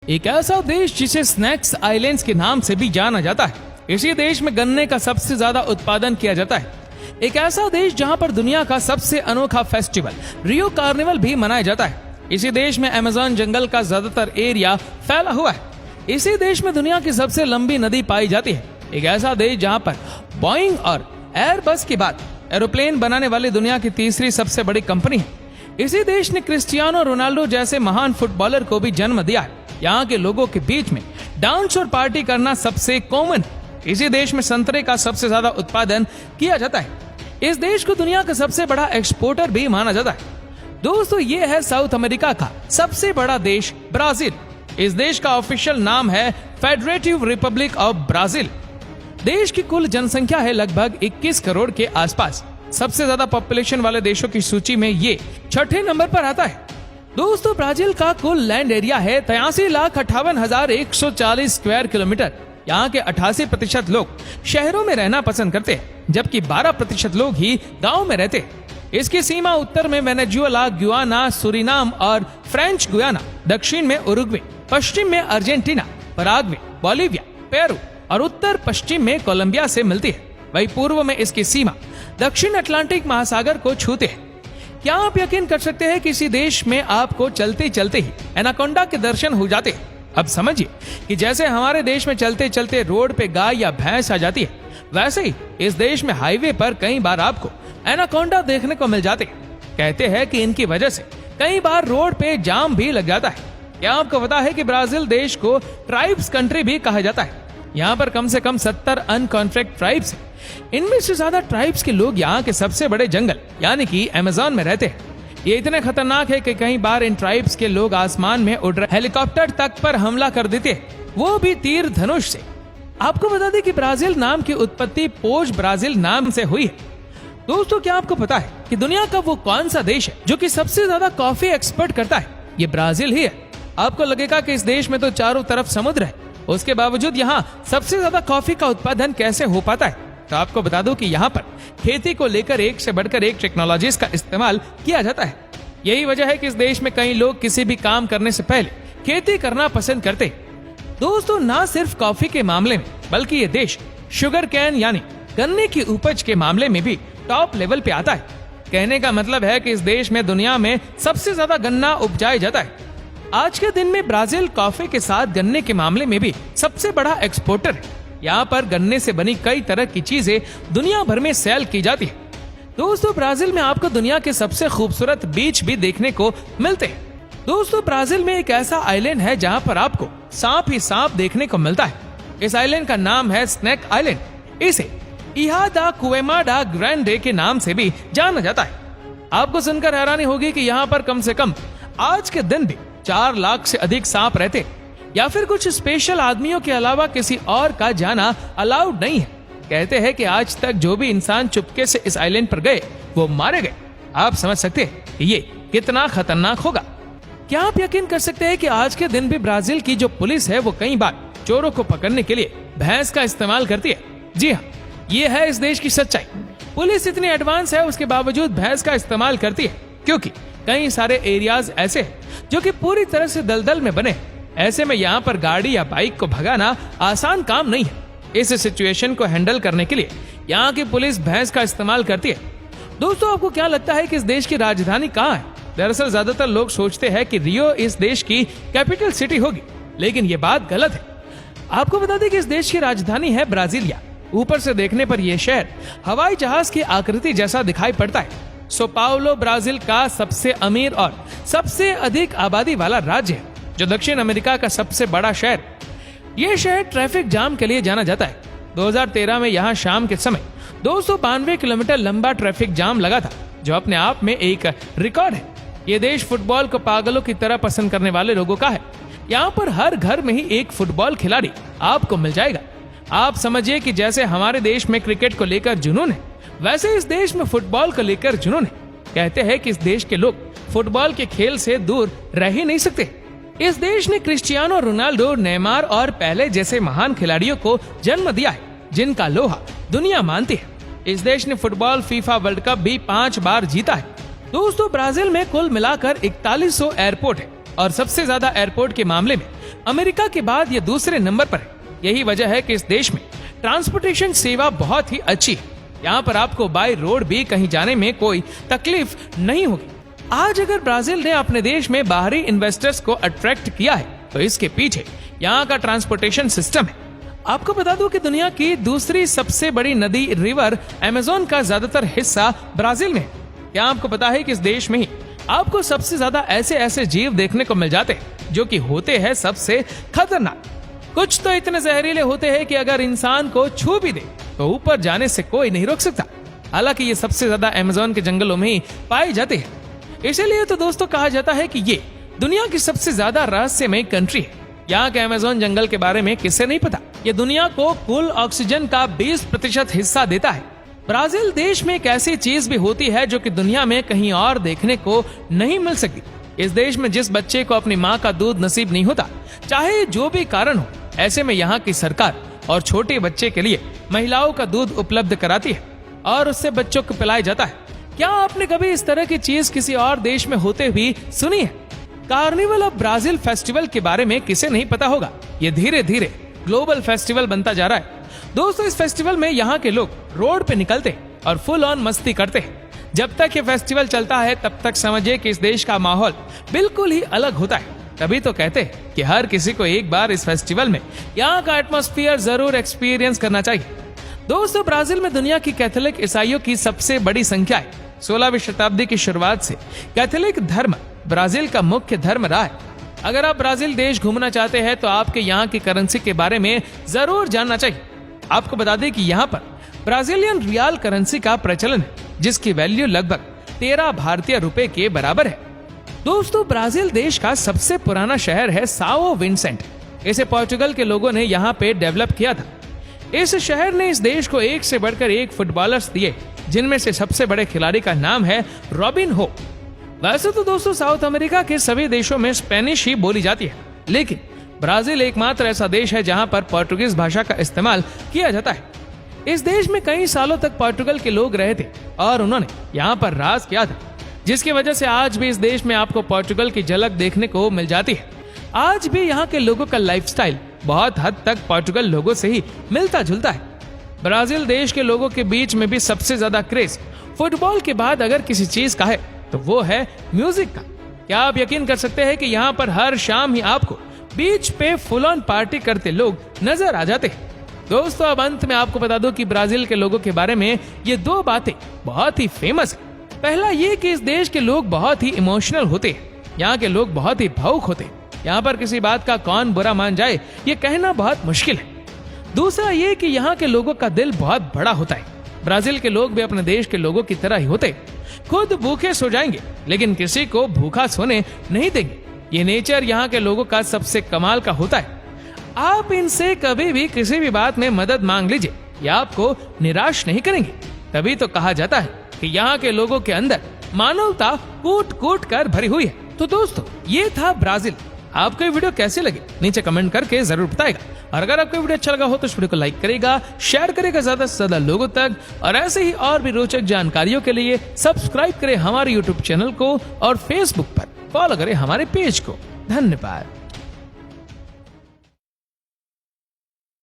एक ऐसा देश जिसे स्नैक्स आइलैंड्स के नाम से भी जाना जाता है। इसी देश में गन्ने का सबसे ज्यादा उत्पादन किया जाता है। एक ऐसा देश जहां पर दुनिया का सबसे अनोखा फेस्टिवल रियो कार्निवल भी मनाया जाता है। इसी देश में अमेज़न जंगल का ज्यादातर एरिया फैला हुआ है। इसी देश में दुनिया की सबसे लंबी नदी पाई जाती है। एक ऐसा देश जहां पर बोइंग और एयरबस के बाद एरोप्लेन बनाने वाली दुनिया की तीसरी सबसे बड़ी कंपनी है। इसी देश ने क्रिस्टियानो रोनाल्डो जैसे महान फुटबॉलर को भी जन्म दिया है। यहाँ के लोगों के बीच में डांस और पार्टी करना सबसे कॉमन। इसी देश में संतरे का सबसे ज्यादा उत्पादन किया जाता है। इस देश को दुनिया का सबसे बड़ा एक्सपोर्टर भी माना जाता है। दोस्तों, ये है साउथ अमेरिका का सबसे बड़ा देश ब्राजील। इस देश का ऑफिशियल नाम है फेडरेटिव रिपब्लिक ऑफ ब्राजील। देश की कुल जनसंख्या है लगभग 21 करोड़ के आसपास। सबसे ज्यादा पॉपुलेशन वाले देशों की सूची में ये छठे नंबर पर आता है। दोस्तों, ब्राजील का कुल लैंड एरिया है 83,58,140 स्क्वायर किलोमीटर। यहाँ के 88% लोग शहरों में रहना पसंद करते हैं, जबकि 12% लोग ही गाँव में रहते हैं। इसकी सीमा उत्तर में वेनेजुएला, गुयाना, सूरीनाम और फ्रेंच गुयाना, दक्षिण में उरुग्वे, पश्चिम में अर्जेंटीना, पराग्वे, बोलिविया, पेरू और उत्तर पश्चिम में कोलंबिया से मिलती है। वही पूर्व में इसकी सीमा दक्षिण अटलांटिक महासागर को छूते हैं। क्या आप यकीन कर सकते हैं कि इसी देश में आपको चलते चलते ही एनाकोंडा के दर्शन हो जाते हैं। अब समझिए कि जैसे हमारे देश में चलते चलते रोड पे गाय या भैंस आ जाती है, वैसे ही इस देश में हाईवे पर कई बार आपको एनाकोंडा देखने को मिल जाते हैं। कहते हैं कि इनकी वजह से कई बार रोड पे जाम भी लग जाता है। क्या आपको पता है कि ब्राजील देश को ट्राइब्स कंट्री भी कहा जाता है। यहाँ पर कम से कम 70 अनकॉन्ट्रैक्ट ट्राइब्स हैं। इनमें से ज्यादा ट्राइब्स के लोग यहाँ के सबसे बड़े जंगल यानी कि अमेज़न में रहते हैं। ये इतने खतरनाक है कि कई बार इन ट्राइब्स के लोग आसमान में उड़ रहे हेलीकॉप्टर तक पर हमला कर देते हैं, वो भी तीर धनुष से। आपको बता दें कि ब्राजील नाम की उत्पत्ति पोज ब्राजील नाम से हुई है। दोस्तों, क्या आपको पता है कि दुनिया का वो कौन सा देश है जो कि सबसे ज्यादा कॉफी एक्सपोर्ट करता है? ये ब्राजील ही है। आपको लगेगा कि इस देश में तो चारों तरफ समुद्र है, उसके बावजूद यहाँ सबसे ज्यादा कॉफी का उत्पादन कैसे हो पाता है? तो आपको बता दूं कि यहाँ पर खेती को लेकर एक से बढ़कर एक टेक्नोलॉजीज का इस्तेमाल किया जाता है। यही वजह है कि इस देश में कई लोग किसी भी काम करने से पहले खेती करना पसंद करते हैं। दोस्तों, ना सिर्फ कॉफी के मामले में बल्कि ये देश शुगर कैन यानी गन्ने की उपज के मामले में भी टॉप लेवल पे आता है। कहने का मतलब है कि इस देश में दुनिया में सबसे ज्यादा गन्ना उपजाया जाता है। आज के दिन में ब्राजील कॉफी के साथ गन्ने के मामले में भी सबसे बड़ा एक्सपोर्टर है। यहाँ पर गन्ने से बनी कई तरह की चीजें दुनिया भर में सेल की जाती है। दोस्तों, ब्राजील में आपको दुनिया के सबसे खूबसूरत बीच भी देखने को मिलते हैं। दोस्तों, ब्राजील में एक ऐसा आइलैंड है जहाँ पर आपको सांप ही सांप देखने को मिलता है। इस आइलैंड का नाम है स्नेक आइलैंड। इसे इहा दा कुएमा डा ग्रैंडे के नाम से भी जाना जाता है। आपको सुनकर हैरानी होगी कि यहाँ पर कम से कम आज के दिन भी 4 लाख से अधिक सांप रहते, या फिर कुछ स्पेशल आदमियों के अलावा किसी और का जाना अलाउड नहीं है। कहते हैं कि आज तक जो भी इंसान चुपके से इस आइलैंड पर गए वो मारे गए। आप समझ सकते हैं कि ये कितना खतरनाक होगा। क्या आप यकीन कर सकते हैं कि आज के दिन भी ब्राजील की जो पुलिस है वो कई बार चोरों को पकड़ने के लिए भैंस का इस्तेमाल करती है। जी हाँ, ये है इस देश की सच्चाई। पुलिस इतनी एडवांस है, उसके बावजूद भैंस का इस्तेमाल करती है, क्योंकि कई सारे एरियाज ऐसे हैं जो कि पूरी तरह से दलदल में बने। ऐसे में यहाँ पर गाड़ी या बाइक को भगाना आसान काम नहीं है। इस सिचुएशन को हैंडल करने के लिए यहाँ की पुलिस भैंस का इस्तेमाल करती है। दोस्तों, आपको क्या लगता है कि इस देश की राजधानी कहाँ है? दरअसल ज्यादातर लोग सोचते हैं कि रियो इस देश की कैपिटल सिटी होगी, लेकिन ये बात गलत है। आपको बता दें कि इस देश की राजधानी है ब्राजीलिया। ऊपर से देखने पर यह शहर हवाई जहाज की आकृति जैसा दिखाई पड़ता है। सो पाउलो ब्राजील का सबसे अमीर और सबसे अधिक आबादी वाला राज्य है, जो दक्षिण अमेरिका का सबसे बड़ा शहर। यह शहर ट्रैफिक जाम के लिए जाना जाता है। 2013 में यहाँ शाम के समय 292 किलोमीटर लंबा ट्रैफिक जाम लगा था, जो अपने आप में एक रिकॉर्ड है। ये देश फुटबॉल को पागलों की तरह पसंद करने वाले लोगों का है। यहाँ पर हर घर में ही एक फुटबॉल खिलाड़ी आपको मिल जाएगा। आप समझिए कि जैसे हमारे देश में क्रिकेट को लेकर जुनून है, वैसे इस देश में फुटबॉल को लेकर जुनून है। कहते हैं कि इस देश के लोग फुटबॉल के खेल से दूर रह ही नहीं सकते। इस देश ने क्रिस्टियानो रोनाल्डो, नेमार और पहले जैसे महान खिलाड़ियों को जन्म दिया है, जिनका लोहा दुनिया मानती है। इस देश ने फुटबॉल फीफा वर्ल्ड कप भी 5 बार जीता है। दोस्तों, ब्राजील में कुल मिलाकर 4100 एयरपोर्ट है। और सबसे ज्यादा एयरपोर्ट के मामले में अमेरिका के बाद ये दूसरे नंबर पर है। यही वजह है कि इस देश में ट्रांसपोर्टेशन सेवा बहुत ही अच्छी है। यहाँ पर आपको बाय रोड भी कहीं जाने में कोई तकलीफ नहीं होगी। आज अगर ब्राजील ने अपने देश में बाहरी इन्वेस्टर्स को अट्रैक्ट किया है तो इसके पीछे यहाँ का ट्रांसपोर्टेशन सिस्टम है। आपको बता दूं कि दुनिया की दूसरी सबसे बड़ी नदी रिवर अमेज़न का ज्यादातर हिस्सा ब्राजील में है। क्या आपको पता है कि इस देश में ही आपको सबसे ज्यादा ऐसे जीव देखने को मिल जाते हैं जो कि होते हैं सबसे खतरनाक। कुछ तो इतने जहरीले होते हैं कि अगर इंसान को छू भी दे तो ऊपर जाने से कोई नहीं रोक सकता। हालांकि ये सबसे ज्यादा अमेज़न के जंगलों में ही पाए जाते हैं। इसीलिए तो दोस्तों कहा जाता है कि ये दुनिया की सबसे ज्यादा रहस्यमय कंट्री है। यहाँ के अमेज़न जंगल के बारे में किससे नहीं पता। ये दुनिया को कुल ऑक्सीजन का 20% हिस्सा देता है। ब्राजील देश में एक ऐसी चीज भी होती है जो कि दुनिया में कहीं और देखने को नहीं मिल सकती। इस देश में जिस बच्चे को अपनी माँ का दूध नसीब नहीं होता, चाहे जो भी कारण हो, ऐसे में यहाँ की सरकार और छोटे बच्चे के लिए महिलाओं का दूध उपलब्ध कराती है और उससे बच्चों को पिलाया जाता है। क्या आपने कभी इस तरह की चीज किसी और देश में होते हुए सुनी है? कार्निवल ऑफ ब्राजील फेस्टिवल के बारे में किसे नहीं पता होगा। ये धीरे धीरे ग्लोबल फेस्टिवल बनता जा रहा है। दोस्तों, इस फेस्टिवल में यहाँ के लोग रोड पे निकलते हैं और फुल ऑन मस्ती करते हैं। जब तक ये फेस्टिवल चलता है तब तक समझिए कि इस देश का माहौल बिल्कुल ही अलग होता है। तभी तो कहते हैं कि हर किसी को एक बार इस फेस्टिवल में यहाँ का एटमॉस्फेयर जरूर एक्सपीरियंस करना चाहिए। दोस्तों, ब्राजील में दुनिया की कैथोलिक ईसाइयों की सबसे बड़ी संख्या है। 16वीं शताब्दी की शुरुआत से कैथोलिक धर्म ब्राजील का मुख्य धर्म रहा है। अगर आप ब्राजील देश घूमना चाहते हैं तो आपके यहाँ की करेंसी के बारे में जरूर जानना चाहिए। आपको बता दें कि यहाँ पर ब्राजीलियन रियल करेंसी का प्रचलन है, जिसकी वैल्यू लगभग 13 भारतीय रुपए के बराबर है। दोस्तों, ब्राजील देश का सबसे पुराना शहर है साओ विंसेंट। इसे पोर्चुगल के लोगों ने यहाँ पे डेवलप किया था। इस शहर ने इस देश को एक से बढ़कर एक फुटबॉलर्स दिए, जिनमें से सबसे बड़े खिलाड़ी का नाम है रॉबिन हो। वैसे तो दोस्तों साउथ अमेरिका के सभी देशों में स्पेनिश ही बोली जाती है, लेकिन ब्राजील एकमात्र ऐसा देश है जहां पर पोर्टुगीज भाषा का इस्तेमाल किया जाता है। इस देश में कई सालों तक पोर्टुगल के लोग रहे थे और उन्होंने यहाँ पर राज किया था, जिसकी वजह से आज भी इस देश में आपको पोर्टुगल की झलक देखने को मिल जाती है। आज भी यहाँ के लोगों का लाइफस्टाइल बहुत हद तक पोर्टुगल लोगों से ही मिलता जुलता है। ब्राजील देश के लोगों के बीच में भी सबसे ज्यादा क्रेज फुटबॉल के बाद अगर किसी चीज का है तो वो है म्यूजिक का। क्या आप यकीन कर सकते हैं कि यहाँ पर हर शाम ही आपको बीच पे फुल ऑन पार्टी करते लोग नजर आ जाते हैं। दोस्तों, अब अंत में आपको बता दूं कि ब्राजील के लोगों के बारे में ये 2 बातें बहुत ही फेमस है। पहला ये कि इस देश के लोग बहुत ही इमोशनल होते हैं। यहाँ के लोग बहुत ही भावुक होते हैं। यहाँ पर किसी बात का कौन बुरा मान जाए ये कहना बहुत मुश्किल है। दूसरा ये कि यहाँ के लोगों का दिल बहुत बड़ा होता है। ब्राजील के लोग भी अपने देश के लोगों की तरह ही होते हैं। खुद भूखे सो जाएंगे लेकिन किसी को भूखा सोने नहीं देंगे। ये नेचर यहाँ के लोगों का सबसे कमाल का होता है। आप इनसे कभी भी किसी भी बात में मदद मांग लीजिए, ये आपको निराश नहीं करेंगे। तभी तो कहा जाता है कि यहाँ के लोगों के अंदर मानवता कूट कूट कर भरी हुई है। तो दोस्तों, ये था ब्राजील। आपको ये वीडियो कैसे लगे नीचे कमेंट करके जरूर बताएगा। और अगर आपको वीडियो अच्छा लगा हो तो इस वीडियो को लाइक करेगा, शेयर करेगा ज्यादा से ज्यादा लोगों तक। और ऐसे ही और भी रोचक जानकारियों के लिए सब्सक्राइब करें हमारे YouTube चैनल को और Facebook पर फॉलो करें हमारे पेज को। धन्यवाद।